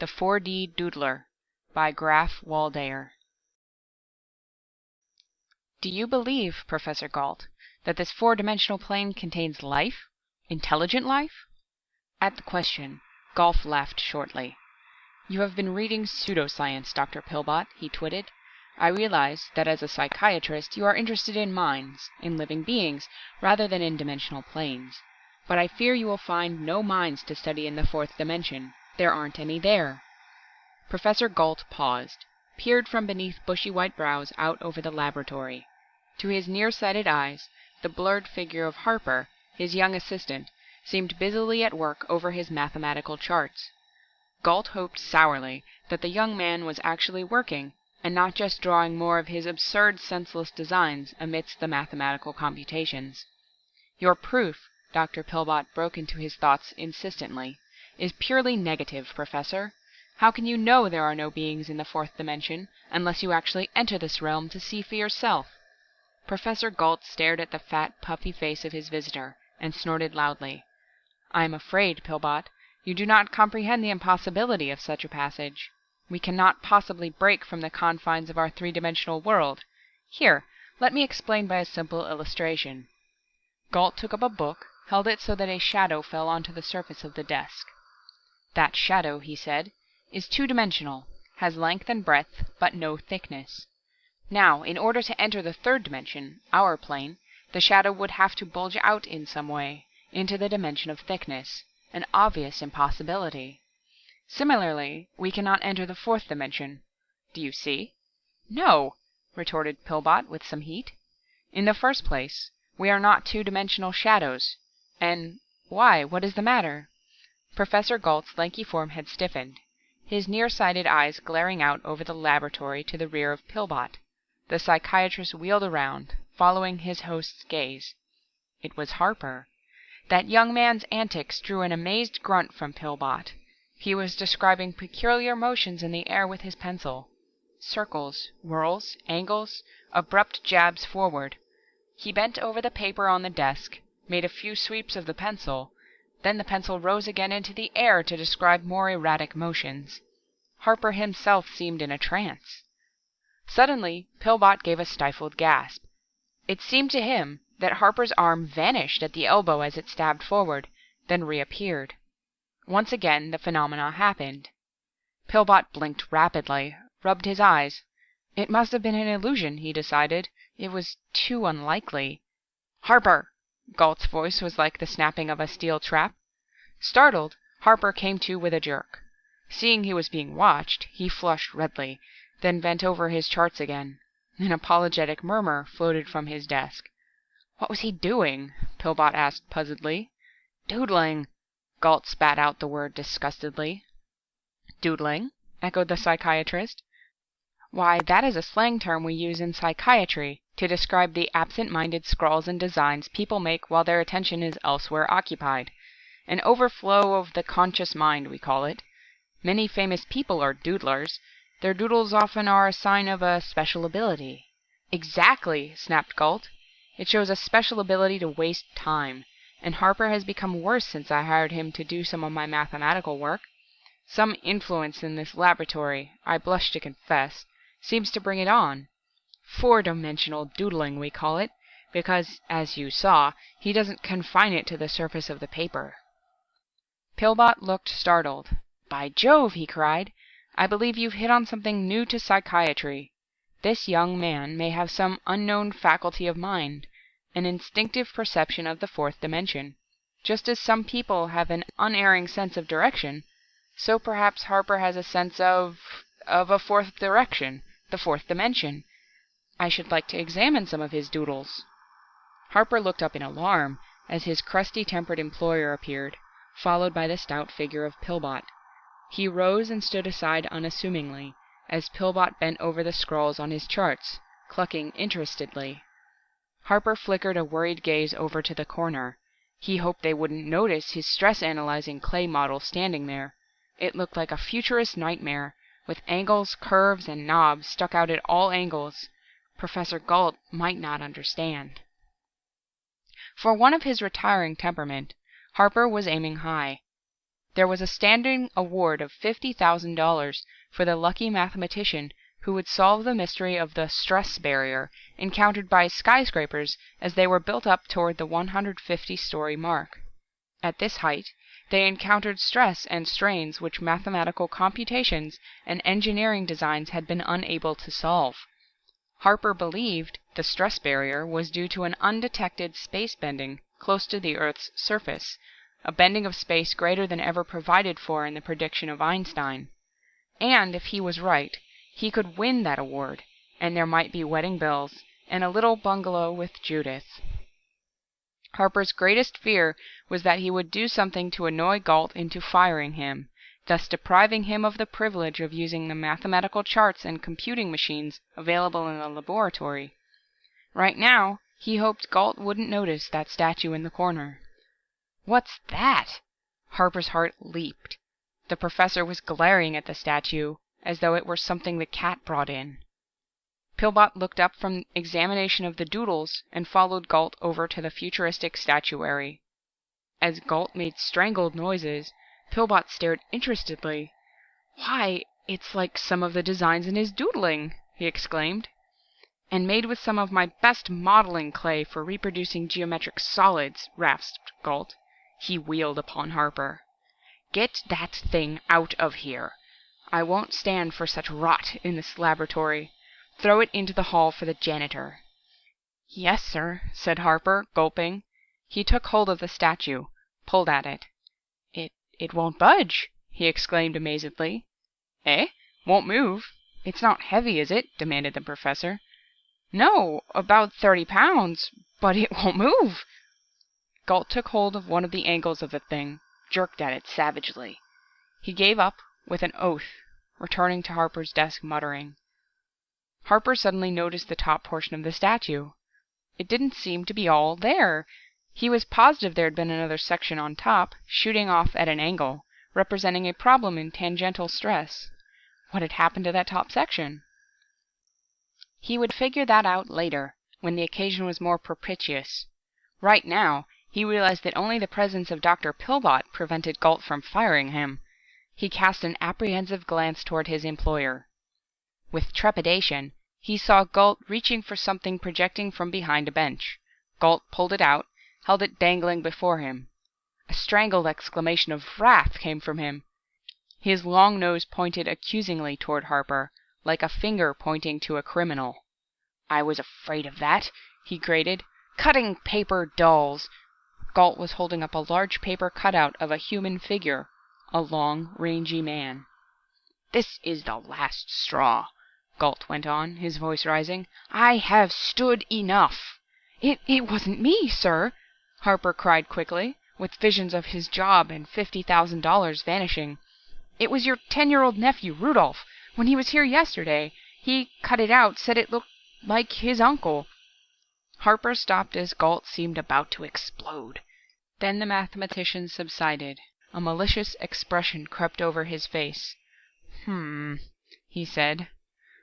The 4D Doodler by Graph Waldeyer. Do you believe, Professor Gault, that this four-dimensional plane contains life? Intelligent life? At the question, Gault laughed shortly. You have been reading pseudoscience, Dr. Pillbot, he twitted. I realize that as a psychiatrist you are interested in minds, in living beings, rather than in dimensional planes. But I fear you will find no minds to study in the fourth dimension. There aren't any there. Professor Gault paused, peered from beneath bushy white brows out over the laboratory. To his nearsighted eyes, the blurred figure of Harper, his young assistant, seemed busily at work over his mathematical charts. Gault hoped sourly that the young man was actually working, and not just drawing more of his absurd, senseless designs amidst the mathematical computations. Your proof, Dr. Pillbot broke into his thoughts insistently, is purely negative, Professor. How can you know there are no beings in the fourth dimension, unless you actually enter this realm to see for yourself? Professor Gault stared at the fat, puffy face of his visitor, and snorted loudly. I am afraid, Pillbot, you do not comprehend the impossibility of such a passage. We cannot possibly break from the confines of our three-dimensional world. Here, let me explain by a simple illustration. Gault took up a book, held it so that a shadow fell onto the surface of the desk. That shadow, he said, is two-dimensional, has length and breadth, but no thickness. Now, in order to enter the third dimension, our plane, the shadow would have to bulge out in some way, into the dimension of thickness, an obvious impossibility. Similarly, we cannot enter the fourth dimension. Do you see? No, retorted Pillbot with some heat. In the first place, we are not two-dimensional shadows. And why, what is the matter? Professor Gault's lanky form had stiffened, his nearsighted eyes glaring out over the laboratory to the rear of Pillbot. The psychiatrist wheeled around, following his host's gaze. It was Harper. That young man's antics drew an amazed grunt from Pillbot. He was describing peculiar motions in the air with his pencil. Circles, whirls, angles, abrupt jabs forward. He bent over the paper on the desk, made a few sweeps of the pencil. Then the pencil rose again into the air to describe more erratic motions. Harper himself seemed in a trance. Suddenly, Pillbot gave a stifled gasp. It seemed to him that Harper's arm vanished at the elbow as it stabbed forward, then reappeared. Once again the phenomena happened. Pillbot blinked rapidly, rubbed his eyes. It must have been an illusion, he decided. It was too unlikely. Harper! Gault's voice was like the snapping of a steel trap. Startled, Harper came to with a jerk. Seeing he was being watched, he flushed redly, then bent over his charts again. An apologetic murmur floated from his desk. What was he doing? Pillbot asked puzzledly. Doodling. Gault spat out the word disgustedly. Doodling? Echoed the psychiatrist. Why, that is a slang term we use in psychiatry to describe the absent-minded scrawls and designs people make while their attention is elsewhere occupied. An overflow of the conscious mind, we call it. Many famous people are doodlers. Their doodles often are a sign of a special ability. Exactly, snapped Gault. It shows a special ability to waste time, and Harper has become worse since I hired him to do some of my mathematical work. Some influence in this laboratory, I blush to confess, seems to bring it on. Four-dimensional doodling, we call it, because, as you saw, he doesn't confine it to the surface of the paper. Pillbot looked startled. By Jove, he cried, I believe you've hit on something new to psychiatry. This young man may have some unknown faculty of mind, an instinctive perception of the fourth dimension. Just as some people have an unerring sense of direction, so perhaps Harper has a sense of a fourth direction, the fourth dimension. I should like to examine some of his doodles. Harper looked up in alarm as his crusty-tempered employer appeared, followed by the stout figure of Pillbot. He rose and stood aside unassumingly, as Pillbot bent over the scrawls on his charts, clucking interestedly. Harper flickered a worried gaze over to the corner. He hoped they wouldn't notice his stress-analyzing clay model standing there. It looked like a futurist nightmare, with angles, curves, and knobs stuck out at all angles. Professor Gault might not understand. For one of his retiring temperament, Harper was aiming high. There was a standing award of $50,000 for the lucky mathematician who would solve the mystery of the stress barrier encountered by skyscrapers as they were built up toward the 150-story mark. At this height, they encountered stress and strains which mathematical computations and engineering designs had been unable to solve. Harper believed the stress barrier was due to an undetected space bending close to the Earth's surface, a bending of space greater than ever provided for in the prediction of Einstein. And if he was right, he could win that award, and there might be wedding bells and a little bungalow with Judith. Harper's greatest fear was that he would do something to annoy Gault into firing him, thus depriving him of the privilege of using the mathematical charts and computing machines available in the laboratory. Right now, he hoped Gault wouldn't notice that statue in the corner. "What's that?" Harper's heart leaped. The professor was glaring at the statue as though it were something the cat brought in. Pillbot looked up from examination of the doodles and followed Gault over to the futuristic statuary. As Gault made strangled noises, Pillbot stared interestedly. "Why, it's like some of the designs in his doodling!" he exclaimed. "And made with some of my best modeling clay for reproducing geometric solids," rasped Gault. He wheeled upon Harper. "Get that thing out of here! I won't stand for such rot in this laboratory. Throw it into the hall for the janitor." "Yes, sir," said Harper, gulping. He took hold of the statue, pulled at it. It won't budge!" he exclaimed amazedly. "Eh? Won't move? It's not heavy, is it?" demanded the professor. "No, about 30 pounds, but it won't move." Gault took hold of one of the angles of the thing, jerked at it savagely. He gave up with an oath, returning to Harper's desk muttering. Harper suddenly noticed the top portion of the statue. It didn't seem to be all there. He was positive there had been another section on top, shooting off at an angle, representing a problem in tangential stress. What had happened to that top section? He would figure that out later, when the occasion was more propitious. Right now, he realized that only the presence of Dr. Pillbot prevented Gault from firing him. He cast an apprehensive glance toward his employer. With trepidation, he saw Gault reaching for something projecting from behind a bench. Gault pulled it out, held it dangling before him. A strangled exclamation of wrath came from him. His long nose pointed accusingly toward Harper, like a finger pointing to a criminal. "I was afraid of that," he grated. "Cutting paper dolls!" Gault was holding up a large paper cutout of a human figure, a long, rangy man. "This is the last straw," Gault went on, his voice rising. "I have stood enough." It wasn't me, sir," Harper cried quickly, with visions of his job and $50,000 vanishing. "It was your 10-year-old nephew, Rudolph. When he was here yesterday, he cut it out, said it looked like his uncle." Harper stopped as Gault seemed about to explode. Then the mathematician subsided. A malicious expression crept over his face. He said.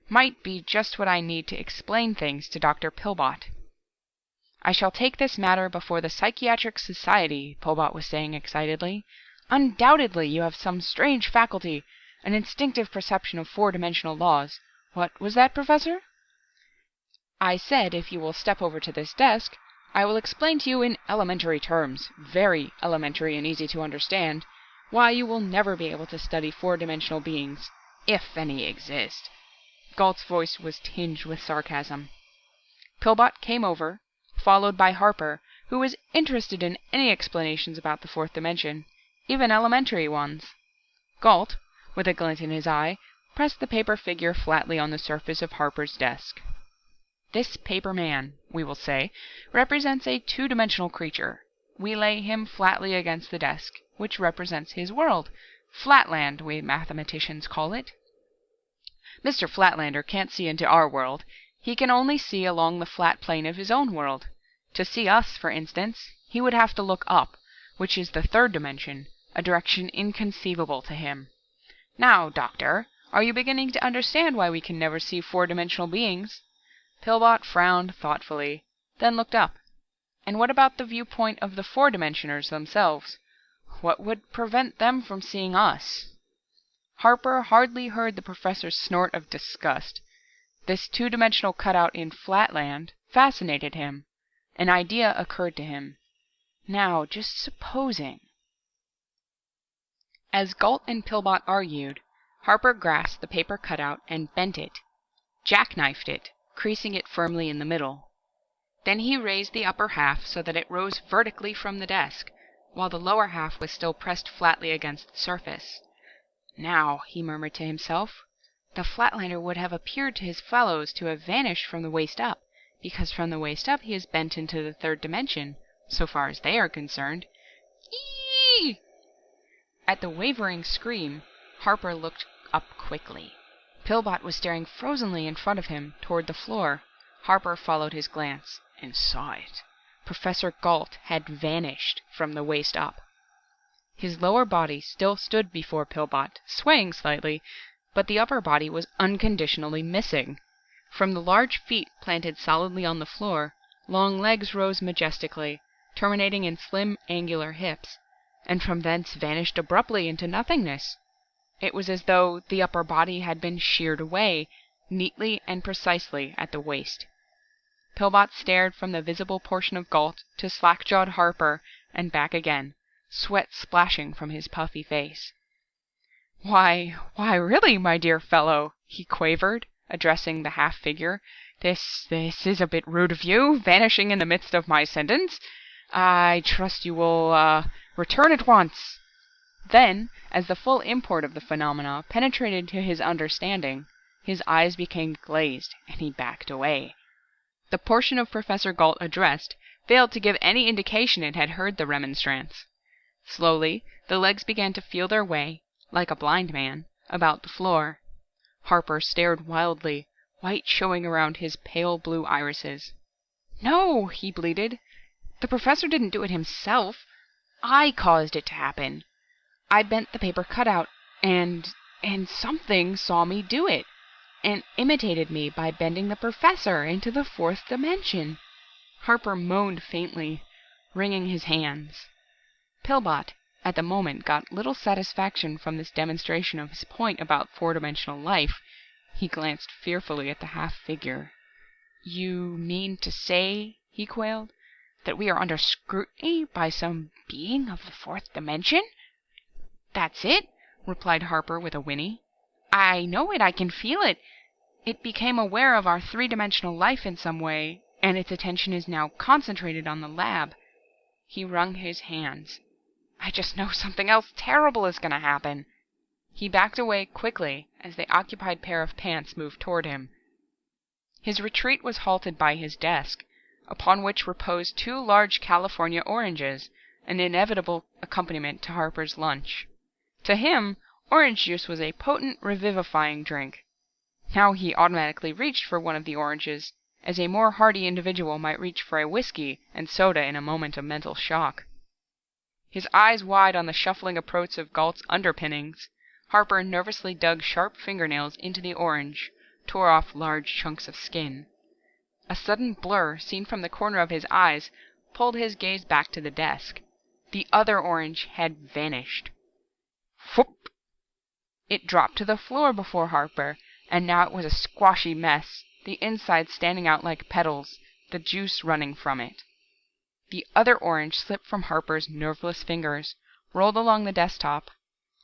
"Might be just what I need to explain things to Dr. Pillbot." "I shall take this matter before the Psychiatric Society," Pillbot was saying excitedly. "Undoubtedly you have some strange faculty, an instinctive perception of four-dimensional laws. What was that, Professor?" "I said if you will step over to this desk, I will explain to you in elementary terms, very elementary and easy to understand, why you will never be able to study four-dimensional beings, if any exist." Gault's voice was tinged with sarcasm. Pillbot came over, followed by Harper, who was interested in any explanations about the fourth dimension, even elementary ones. Gault, with a glint in his eye, pressed the paper figure flatly on the surface of Harper's desk. "This paper man, we will say, represents a two-dimensional creature. We lay him flatly against the desk, which represents his world. Flatland, we mathematicians call it. Mr. Flatlander can't see into our world. He can only see along the flat plane of his own world. To see us, for instance, he would have to look up, which is the third dimension, a direction inconceivable to him. Now, Doctor, are you beginning to understand why we can never see four-dimensional beings?" Pillbot frowned thoughtfully, then looked up. "And what about the viewpoint of the four-dimensioners themselves? What would prevent them from seeing us? Harper hardly heard the professor's snort of disgust. This two-dimensional cutout in Flatland fascinated him. An idea occurred to him. Now, just supposing... As Gault and Pillbot argued, Harper grasped the paper cutout and bent it, jackknifed it, creasing it firmly in the middle. Then he raised the upper half so that it rose vertically from the desk, while the lower half was still pressed flatly against the surface. Now, he murmured to himself, the Flatlander would have appeared to his fellows to have vanished from the waist up, because from the waist up he is bent into the third dimension, so far as they are concerned. Eee! At the wavering scream, Harper looked up quickly. Pillbot was staring frozenly in front of him, toward the floor. Harper followed his glance, and saw it. Professor Gault had vanished from the waist up. His lower body still stood before Pillbot, swaying slightly, but the upper body was unconditionally missing. From the large feet planted solidly on the floor, long legs rose majestically, terminating in slim, angular hips, and from thence vanished abruptly into nothingness. It was as though the upper body had been sheared away, neatly and precisely at the waist. Pillbot stared from the visible portion of Gault to slack-jawed Harper and back again, sweat splashing from his puffy face. Why, really, my dear fellow," he quavered, addressing the half-figure, this is a bit rude of you, vanishing in the midst of my sentence. I trust you will, return at once." Then, as the full import of the phenomena penetrated to his understanding, his eyes became glazed, and he backed away. The portion of Professor Gault addressed failed to give any indication it had heard the remonstrance. Slowly, the legs began to feel their way, like a blind man, about the floor. Harper stared wildly, white showing around his pale blue irises. "No," he bleated. "The Professor didn't do it himself. I caused it to happen. I bent the paper cutout, and something saw me do it, and imitated me by bending the Professor into the fourth dimension." Harper moaned faintly, wringing his hands. Pillbot, at the moment, got little satisfaction from this demonstration of his point about four-dimensional life. He glanced fearfully at the half-figure. "You mean to say," he quailed, "that we are under scrutiny by some being of the fourth dimension?" "That's it," replied Harper with a whinny. "I know it. I can feel it. It became aware of our three-dimensional life in some way, and its attention is now concentrated on the lab." He wrung his hands. "I just know something else terrible is going to happen." He backed away quickly as the occupied pair of pants moved toward him. His retreat was halted by his desk, upon which reposed 2 large California oranges, an inevitable accompaniment to Harper's lunch. To him, orange juice was a potent, revivifying drink. Now he automatically reached for one of the oranges, as a more hardy individual might reach for a whiskey and soda in a moment of mental shock. His eyes wide on the shuffling approach of Gault's underpinnings, Harper nervously dug sharp fingernails into the orange, tore off large chunks of skin. A sudden blur, seen from the corner of his eyes, pulled his gaze back to the desk. The other orange had vanished. Whoop! It dropped to the floor before Harper, and now it was a squashy mess, the inside standing out like petals, the juice running from it. The other orange slipped from Harper's nerveless fingers, rolled along the desktop.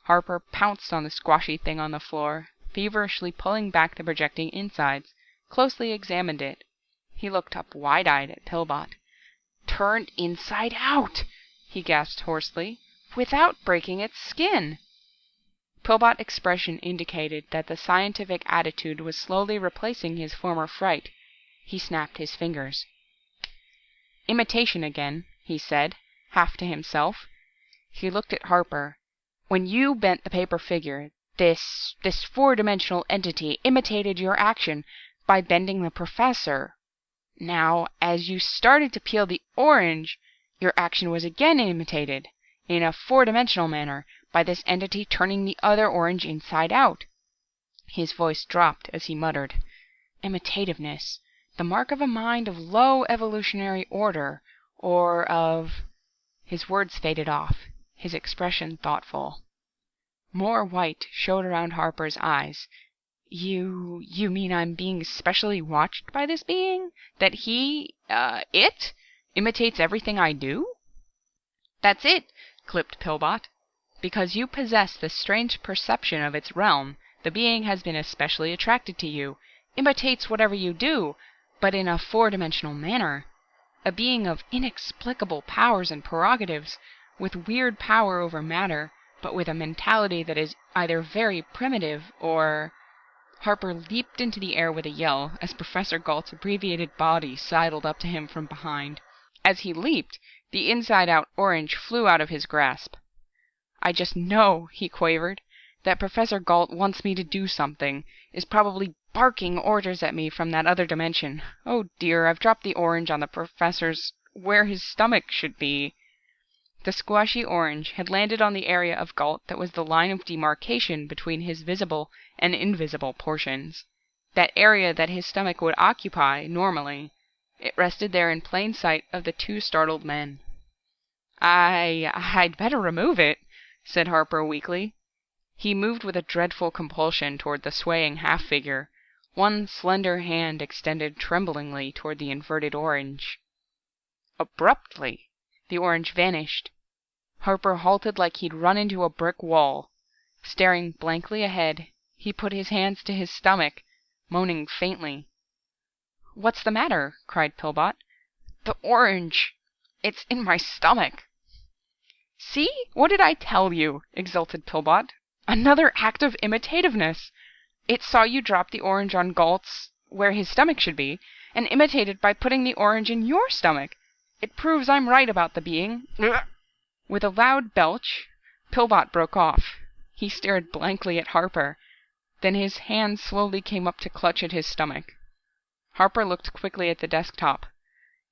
Harper pounced on the squashy thing on the floor, feverishly pulling back the projecting insides, closely examined it. He looked up wide-eyed at Pillbot. "Turned inside out!" he gasped hoarsely, "without breaking its skin!" Pillbot's expression indicated that the scientific attitude was slowly replacing his former fright. He snapped his fingers. "Imitation again," he said, half to himself. He looked at Harper. "When you bent the paper figure, this four-dimensional entity imitated your action by bending the Professor. Now, as you started to peel the orange, your action was again imitated, in a four-dimensional manner, by this entity turning the other orange inside out." His voice dropped as he muttered, "Imitativeness, the mark of a mind of low evolutionary order, or of—" His words faded off. his expression thoughtful. More white showed around Harper's eyes. You mean I'm being specially watched by this being? That it imitates everything I do?" "That's it," clipped Pillbot. "Because you possess this strange perception of its realm, the being has been especially attracted to you, imitates whatever you do, but in a four-dimensional manner. A being of inexplicable powers and prerogatives, with weird power over matter, but with a mentality that is either very primitive or—" Harper leaped into the air with a yell as Professor Galt's abbreviated body sidled up to him from behind. As he leaped, the inside-out orange flew out of his grasp. "I just know," he quavered, "that Professor Galt wants me to do something, is probably barking orders at me from that other dimension. Oh dear, I've dropped the orange on the Professor's where his stomach should be." The squashy orange had landed on the area of Galt that was the line of demarcation between his visible and invisible portions. That area that his stomach would occupy, normally. It rested there in plain sight of the two startled men. I'd better remove it," said Harper weakly. He moved with a dreadful compulsion toward the swaying half-figure, one slender hand extended tremblingly toward the inverted orange. Abruptly, the orange vanished. Harper halted like he'd run into a brick wall. Staring blankly ahead, he put his hands to his stomach, moaning faintly. "What's the matter?" cried Pillbot. "The orange! It's in my stomach!" "See? What did I tell you?" exulted Pillbot. "Another act of imitativeness! It saw you drop the orange on Galt's where his stomach should be, and imitated by putting the orange in your stomach. It proves I'm right about the being." With a loud belch, Pillbot broke off. He stared blankly at Harper. Then his hand slowly came up to clutch at his stomach. Harper looked quickly at the desktop.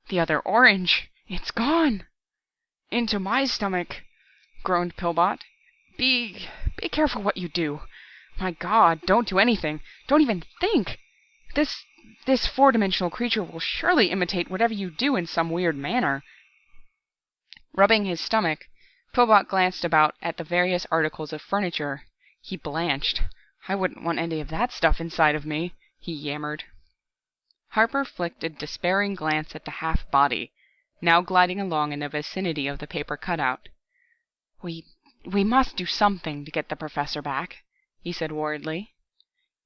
"The other orange! It's gone!" "Into my stomach," groaned Pillbot. Be careful what you do. My God, don't do anything. Don't even think. This four-dimensional creature will surely imitate whatever you do in some weird manner." Rubbing his stomach, Pillbot glanced about at the various articles of furniture. He blanched. "I wouldn't want any of that stuff inside of me," he yammered. Harper flicked a despairing glance at the half-body, now gliding along in the vicinity of the paper cutout. We must do something to get the Professor back," he said worriedly.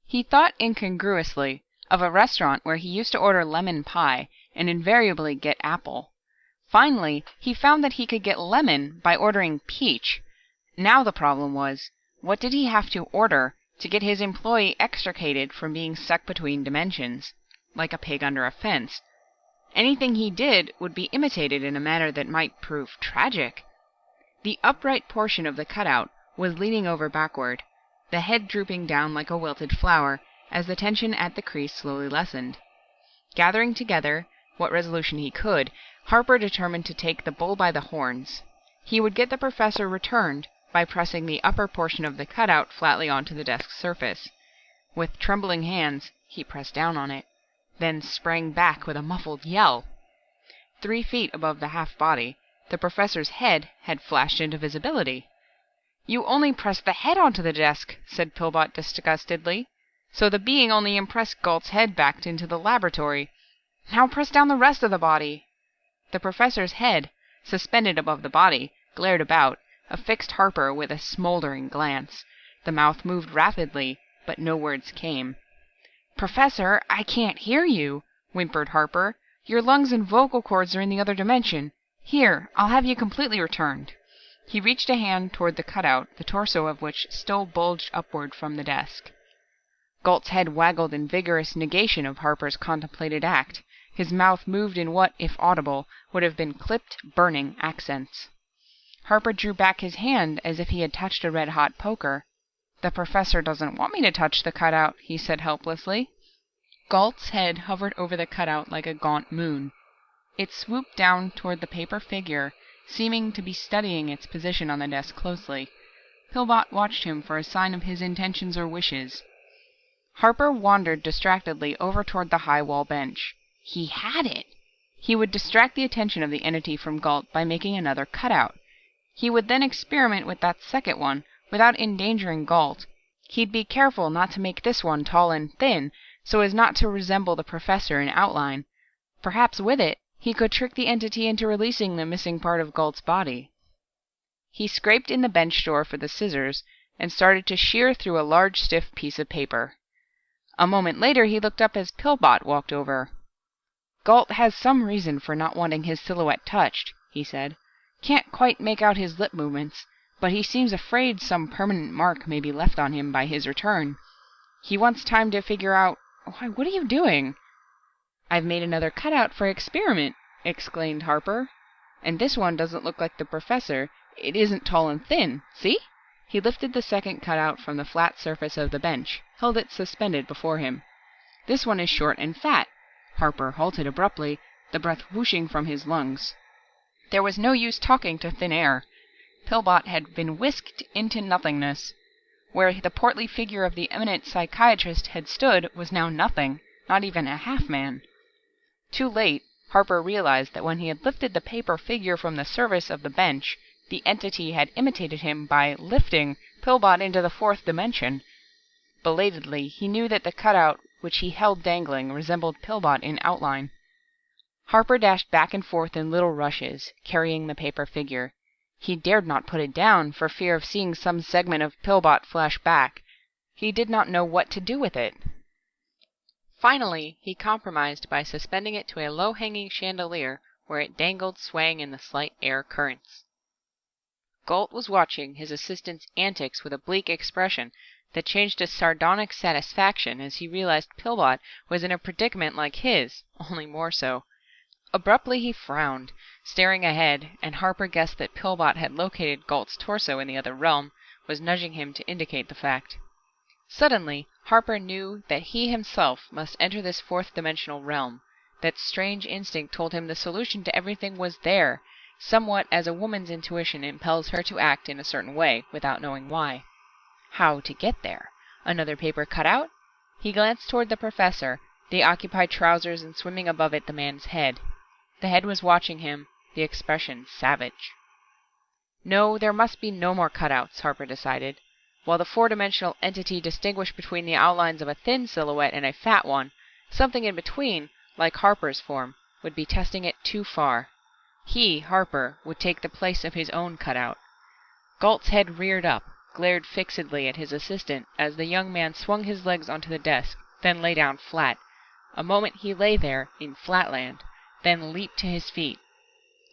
He thought incongruously of a restaurant where he used to order lemon pie and invariably get apple. Finally, he found that he could get lemon by ordering peach. Now the problem was, what did he have to order to get his employee extricated from being stuck between dimensions, like a pig under a fence? Anything he did would be imitated in a manner that might prove tragic. The upright portion of the cutout was leaning over backward, the head drooping down like a wilted flower as the tension at the crease slowly lessened. Gathering together what resolution he could, Harper determined to take the bull by the horns. He would get the Professor returned by pressing the upper portion of the cutout flatly onto the desk surface. With trembling hands, he pressed down on it, then sprang back with a muffled yell. 3 feet above the half-body, the Professor's head had flashed into visibility. "You only pressed the head onto the desk," said Pillbot disgustedly. "So the being only impressed Galt's head back into the laboratory. Now press down the rest of the body." The Professor's head, suspended above the body, glared about, affixed Harper with a smoldering glance. The mouth moved rapidly, but no words came. "Professor, I can't hear you," whimpered Harper. "Your lungs and vocal cords are in the other dimension. Here, I'll have you completely returned." He reached a hand toward the cutout, the torso of which still bulged upward from the desk. Galt's head waggled in vigorous negation of Harper's contemplated act. His mouth moved in what, if audible, would have been clipped, burning accents. Harper drew back his hand as if he had touched a red-hot poker. "The Professor doesn't want me to touch the cutout," he said helplessly. Galt's head hovered over the cutout like a gaunt moon. It swooped down toward the paper figure, seeming to be studying its position on the desk closely. Pillbot watched him for a sign of his intentions or wishes. Harper wandered distractedly over toward the high wall bench. He had it! He would distract the attention of the entity from Galt by making another cutout. He would then experiment with that second one, without endangering Gault. He'd be careful not to make this one tall and thin, so as not to resemble the Professor in outline. Perhaps with it, he could trick the entity into releasing the missing part of Gault's body. He scraped in the bench drawer for the scissors, and started to shear through a large stiff piece of paper. A moment later he looked up as Pillbot walked over. "Gault has some reason for not wanting his silhouette touched," he said. "Can't quite make out his lip movements, but he seems afraid some permanent mark may be left on him by his return. He wants time to figure out— Why, what are you doing?" "I've made another cutout for experiment," exclaimed Harper. "And this one doesn't look like the Professor. It isn't tall and thin. See?" He lifted the second cutout from the flat surface of the bench, held it suspended before him. "This one is short and fat." Harper halted abruptly, the breath whooshing from his lungs. There was no use talking to thin air. Pillbot had been whisked into nothingness. Where the portly figure of the eminent psychiatrist had stood was now nothing, not even a half-man. Too late, Harper realized that when he had lifted the paper figure from the surface of the bench, the entity had imitated him by lifting Pillbot into the fourth dimension. Belatedly, he knew that the cutout which he held dangling resembled Pillbot in outline. Harper dashed back and forth in little rushes, carrying the paper figure. He dared not put it down, for fear of seeing some segment of Pillbot flash back. He did not know what to do with it. Finally, he compromised by suspending it to a low-hanging chandelier, where it dangled swaying in the slight air currents. Gault was watching his assistant's antics with a bleak expression that changed to sardonic satisfaction as he realized Pillbot was in a predicament like his, only more so. Abruptly he frowned, staring ahead, and Harper guessed that Pillbot had located Gault's torso in the other realm, was nudging him to indicate the fact. Suddenly, Harper knew that he himself must enter this fourth-dimensional realm. That strange instinct told him the solution to everything was there, somewhat as a woman's intuition impels her to act in a certain way, without knowing why. How to get there? Another paper cutout? He glanced toward the Professor, the occupied trousers and swimming above it the man's head. The head was watching him, the expression savage. No, there must be no more cutouts, Harper decided. While the four-dimensional entity distinguished between the outlines of a thin silhouette and a fat one, something in between, like Harper's form, would be testing it too far. He, Harper, would take the place of his own cutout. Gault's head reared up, glared fixedly at his assistant as the young man swung his legs onto the desk, then lay down flat. A moment he lay there, in flatland, then leaped to his feet.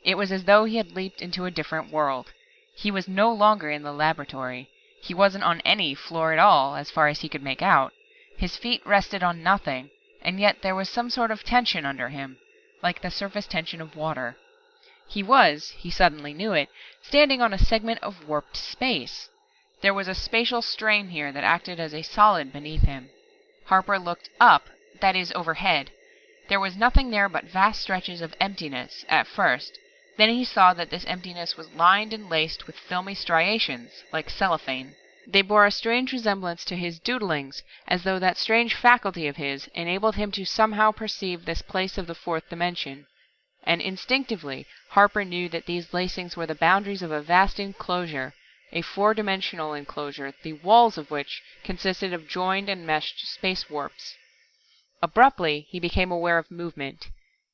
It was as though he had leaped into a different world. He was no longer in the laboratory. He wasn't on any floor at all, as far as he could make out. His feet rested on nothing, and yet there was some sort of tension under him, like the surface tension of water. He was, he suddenly knew it, standing on a segment of warped space. There was a spatial strain here that acted as a solid beneath him. Harper looked up, that is, overhead. There was nothing there but vast stretches of emptiness, at first. Then he saw that this emptiness was lined and laced with filmy striations, like cellophane. They bore a strange resemblance to his doodlings, as though that strange faculty of his enabled him to somehow perceive this place of the fourth dimension. And instinctively, Harper knew that these lacings were the boundaries of a vast enclosure, a four-dimensional enclosure, the walls of which consisted of joined and meshed space warps. Abruptly, he became aware of movement.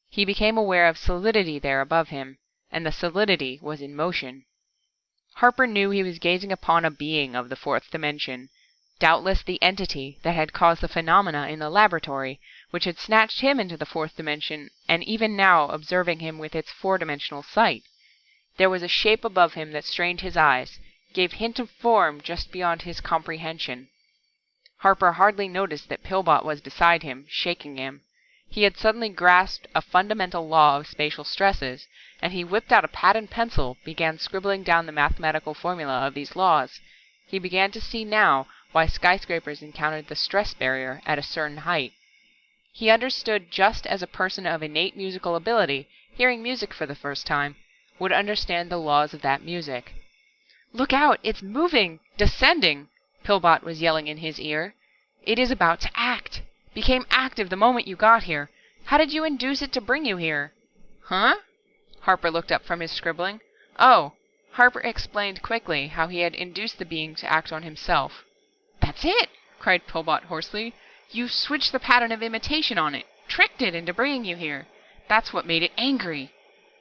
He became aware of solidity there above him, and the solidity was in motion. Harper knew he was gazing upon a being of the fourth dimension, doubtless the entity that had caused the phenomena in the laboratory, which had snatched him into the fourth dimension, and even now observing him with its four-dimensional sight. There was a shape above him that strained his eyes, gave hint of form just beyond his comprehension. Harper hardly noticed that Pillbot was beside him, shaking him. He had suddenly grasped a fundamental law of spatial stresses, and he whipped out a pad and pencil, began scribbling down the mathematical formula of these laws. He began to see now why skyscrapers encountered the stress barrier at a certain height. He understood just as a person of innate musical ability, hearing music for the first time, would understand the laws of that music. "Look out! It's moving! Descending!" Pillbot was yelling in his ear. "It is about to act! Became active the moment you got here. How did you induce it to bring you here?" "Huh?" Harper looked up from his scribbling. "Oh, Harper explained quickly how he had induced the being to act on himself. "That's it!" cried Pillbot hoarsely. "You switched the pattern of imitation on it, tricked it into bringing you here. That's what made it angry."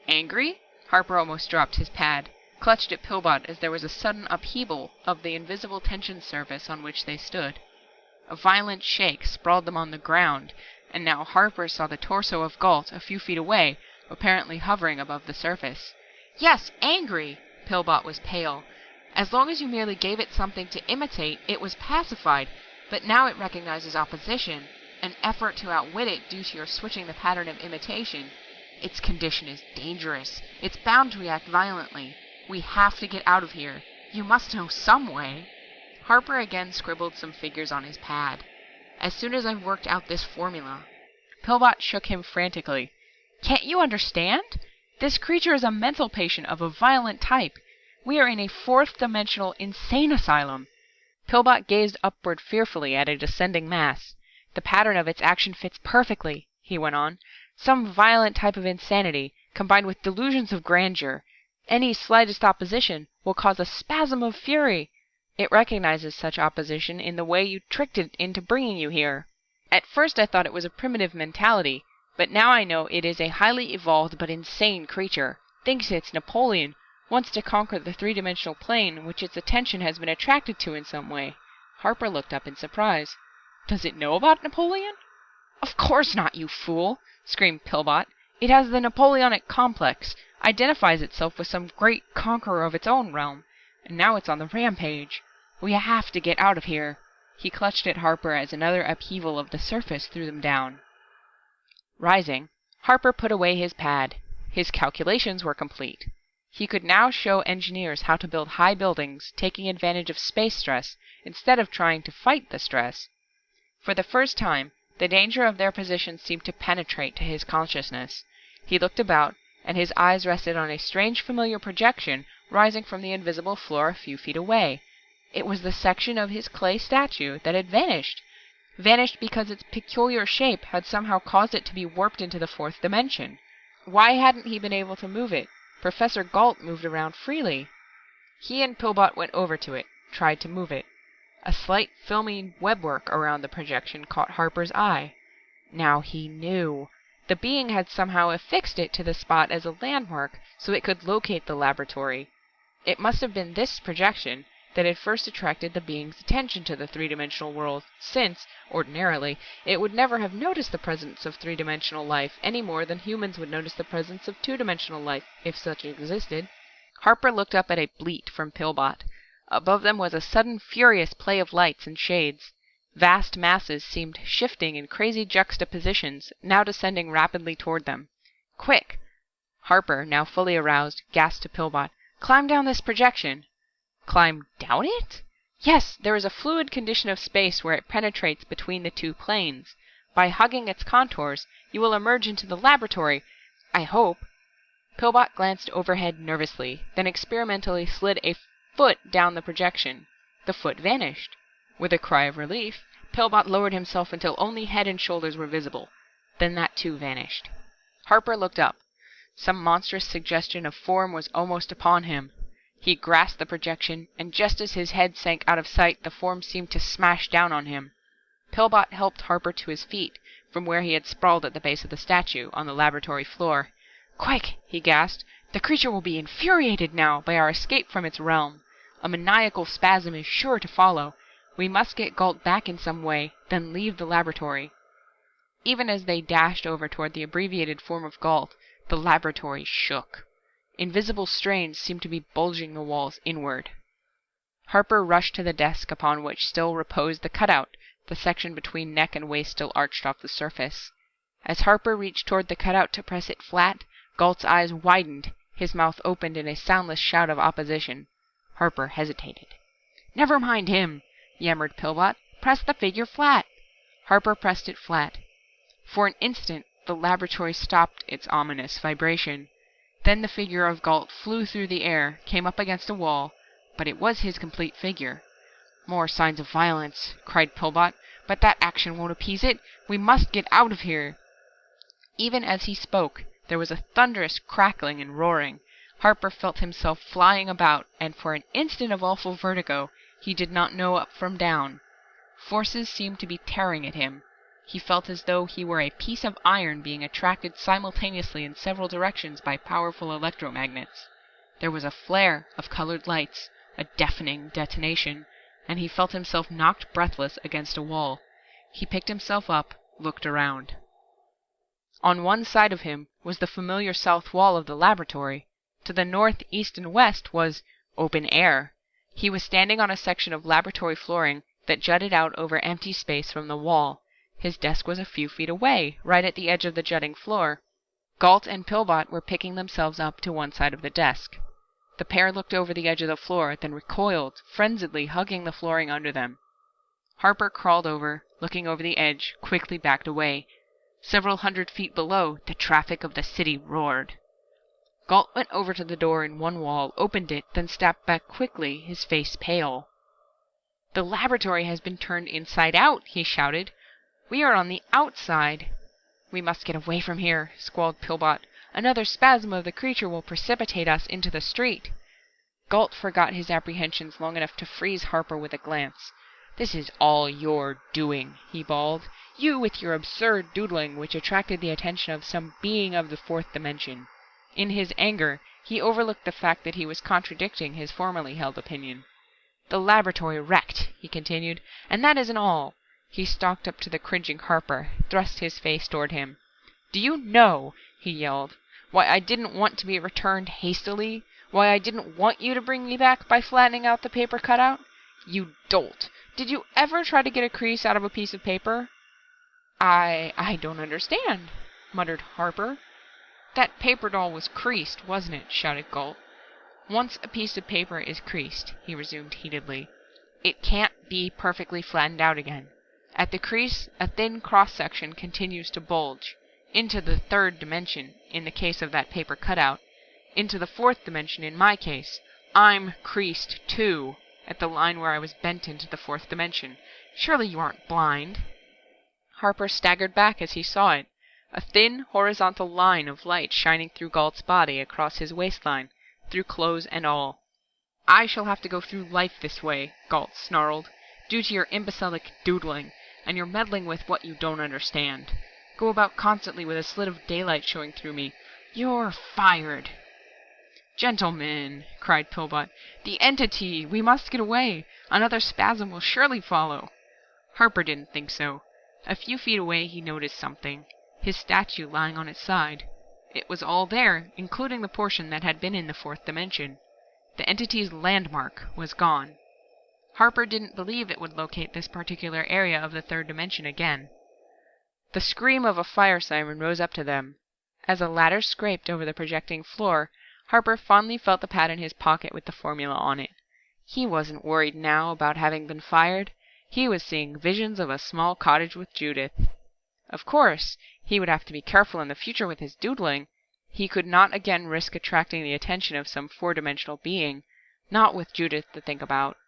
"Angry?" Harper almost dropped his pad, clutched at Pillbot as there was a sudden upheaval of the invisible tension surface on which they stood. A violent shake sprawled them on the ground, and now Harper saw the torso of Gault a few feet away, apparently hovering above the surface. "Yes, angry!" Pillbot was pale. "As long as you merely gave it something to imitate, it was pacified, but now it recognizes opposition, an effort to outwit it due to your switching the pattern of imitation. Its condition is dangerous. It's bound to react violently. We have to get out of here. You must know some way." Harper again scribbled some figures on his pad. "As soon as I've worked out this formula." Pillbot shook him frantically. "Can't you understand? This creature is a mental patient of a violent type. We are in a fourth-dimensional insane asylum." Pillbot gazed upward fearfully at a descending mass. "The pattern of its action fits perfectly," he went on. "Some violent type of insanity, combined with delusions of grandeur. Any slightest opposition will cause a spasm of fury. It recognizes such opposition in the way you tricked it into bringing you here. At first I thought it was a primitive mentality, but now I know it is a highly evolved but insane creature. Thinks it's Napoleon. Wants to conquer the three-dimensional plane which its attention has been attracted to in some way." Harper looked up in surprise. "Does it know about Napoleon?" "Of course not, you fool!" screamed Pillbot. "It has the Napoleonic complex, identifies itself with some great conqueror of its own realm, and now it's on the rampage. We have to get out of here." He clutched at Harper as another upheaval of the surface threw them down. Rising, Harper put away his pad. His calculations were complete. He could now show engineers how to build high buildings, taking advantage of space stress instead of trying to fight the stress. For the first time, the danger of their position seemed to penetrate to his consciousness. He looked about, and his eyes rested on a strange familiar projection rising from the invisible floor a few feet away. It was the section of his clay statue that had vanished. Vanished because its peculiar shape had somehow caused it to be warped into the fourth dimension. Why hadn't he been able to move it? Professor Gault moved around freely. He and Pillbot went over to it, tried to move it. A slight filmy webwork around the projection caught Harper's eye. Now he knew. The being had somehow affixed it to the spot as a landmark so it could locate the laboratory. It must have been this projection that had first attracted the being's attention to the three-dimensional world, since, ordinarily, it would never have noticed the presence of three-dimensional life any more than humans would notice the presence of two-dimensional life, if such existed. Harper looked up at a bleat from Pillbot. Above them was a sudden furious play of lights and shades. Vast masses seemed shifting in crazy juxtapositions, now descending rapidly toward them. "Quick!" Harper, now fully aroused, gasped to Pillbot. "Climb down this projection!" "Climb down it?" "Yes, there is a fluid condition of space where it penetrates between the two planes. By hugging its contours, you will emerge into the laboratory. I hope." Pillbot glanced overhead nervously, then experimentally slid a foot down the projection. The foot vanished. With a cry of relief, Pillbot lowered himself until only head and shoulders were visible. Then that too vanished. Harper looked up. Some monstrous suggestion of form was almost upon him. He grasped the projection, and just as his head sank out of sight, the form seemed to smash down on him. Pillbot helped Harper to his feet, from where he had sprawled at the base of the statue, on the laboratory floor. "Quick!" he gasped. "The creature will be infuriated now by our escape from its realm. A maniacal spasm is sure to follow. We must get Gault back in some way, then leave the laboratory." Even as they dashed over toward the abbreviated form of Gault, the laboratory shook. Invisible strains seemed to be bulging the walls inward. Harper rushed to the desk upon which still reposed the cutout, the section between neck and waist still arched off the surface. As Harper reached toward the cutout to press it flat, Gault's eyes widened, his mouth opened in a soundless shout of opposition. Harper hesitated. "Never mind him," yammered Pillbot. "Press the figure flat." Harper pressed it flat. For an instant, the laboratory stopped its ominous vibration. Then the figure of Gault flew through the air, came up against a wall, but it was his complete figure. "More signs of violence," cried Pillbot, "but that action won't appease it. We must get out of here." Even as he spoke, there was a thunderous crackling and roaring. Harper felt himself flying about, and for an instant of awful vertigo, he did not know up from down. Forces seemed to be tearing at him. He felt as though he were a piece of iron being attracted simultaneously in several directions by powerful electromagnets. There was a flare of colored lights, a deafening detonation, and he felt himself knocked breathless against a wall. He picked himself up, looked around. On one side of him was the familiar south wall of the laboratory. To the north, east, and west was open air. He was standing on a section of laboratory flooring that jutted out over empty space from the wall. His desk was a few feet away, right at the edge of the jutting floor. Gault and Pillbot were picking themselves up to one side of the desk. The pair looked over the edge of the floor, then recoiled, frenziedly hugging the flooring under them. Harper crawled over, looking over the edge, quickly backed away. Several hundred feet below, the traffic of the city roared. Gault went over to the door in one wall, opened it, then stepped back quickly, his face pale. "The laboratory has been turned inside out," he shouted. "We are on the outside." "We must get away from here," squalled Pillbot. "Another spasm of the creature will precipitate us into the street." Gault forgot his apprehensions long enough to freeze Harper with a glance. "This is all your doing," he bawled. "You with your absurd doodling, which attracted the attention of some being of the fourth dimension." In his anger, he overlooked the fact that he was contradicting his formerly held opinion. "The laboratory wrecked," he continued, "and that isn't all." He stalked up to the cringing Harper, thrust his face toward him. "Do you know," he yelled, "why I didn't want to be returned hastily? Why I didn't want you to bring me back by flattening out the paper cutout? You dolt! Did you ever try to get a crease out of a piece of paper?" I don't understand," muttered Harper. "That paper doll was creased, wasn't it?" shouted Gault. "Once a piece of paper is creased," he resumed heatedly, "it can't be perfectly flattened out again. At the crease, a thin cross-section continues to bulge. Into the third dimension, in the case of that paper cutout. Into the fourth dimension, in my case. I'm creased, too, at the line where I was bent into the fourth dimension. Surely you aren't blind?" Harper staggered back as he saw it. A thin, horizontal line of light shining through Gault's body, across his waistline, through clothes and all. "I shall have to go through life this way," Gault snarled, "due to your imbecilic doodling, and your meddling with what you don't understand. Go about constantly with a slit of daylight showing through me. You're fired!" "Gentlemen," cried Pillbot, "the entity! We must get away! Another spasm will surely follow!" Harper didn't think so. A few feet away he noticed something. His statue lying on its side. It was all there, including the portion that had been in the fourth dimension. The entity's landmark was gone. Harper didn't believe it would locate this particular area of the third dimension again. The scream of a fire siren rose up to them. As a ladder scraped over the projecting floor, Harper fondly felt the pad in his pocket with the formula on it. He wasn't worried now about having been fired. He was seeing visions of a small cottage with Judith. Of course, he would have to be careful in the future with his doodling. He could not again risk attracting the attention of some four-dimensional being, not with Judith to think about.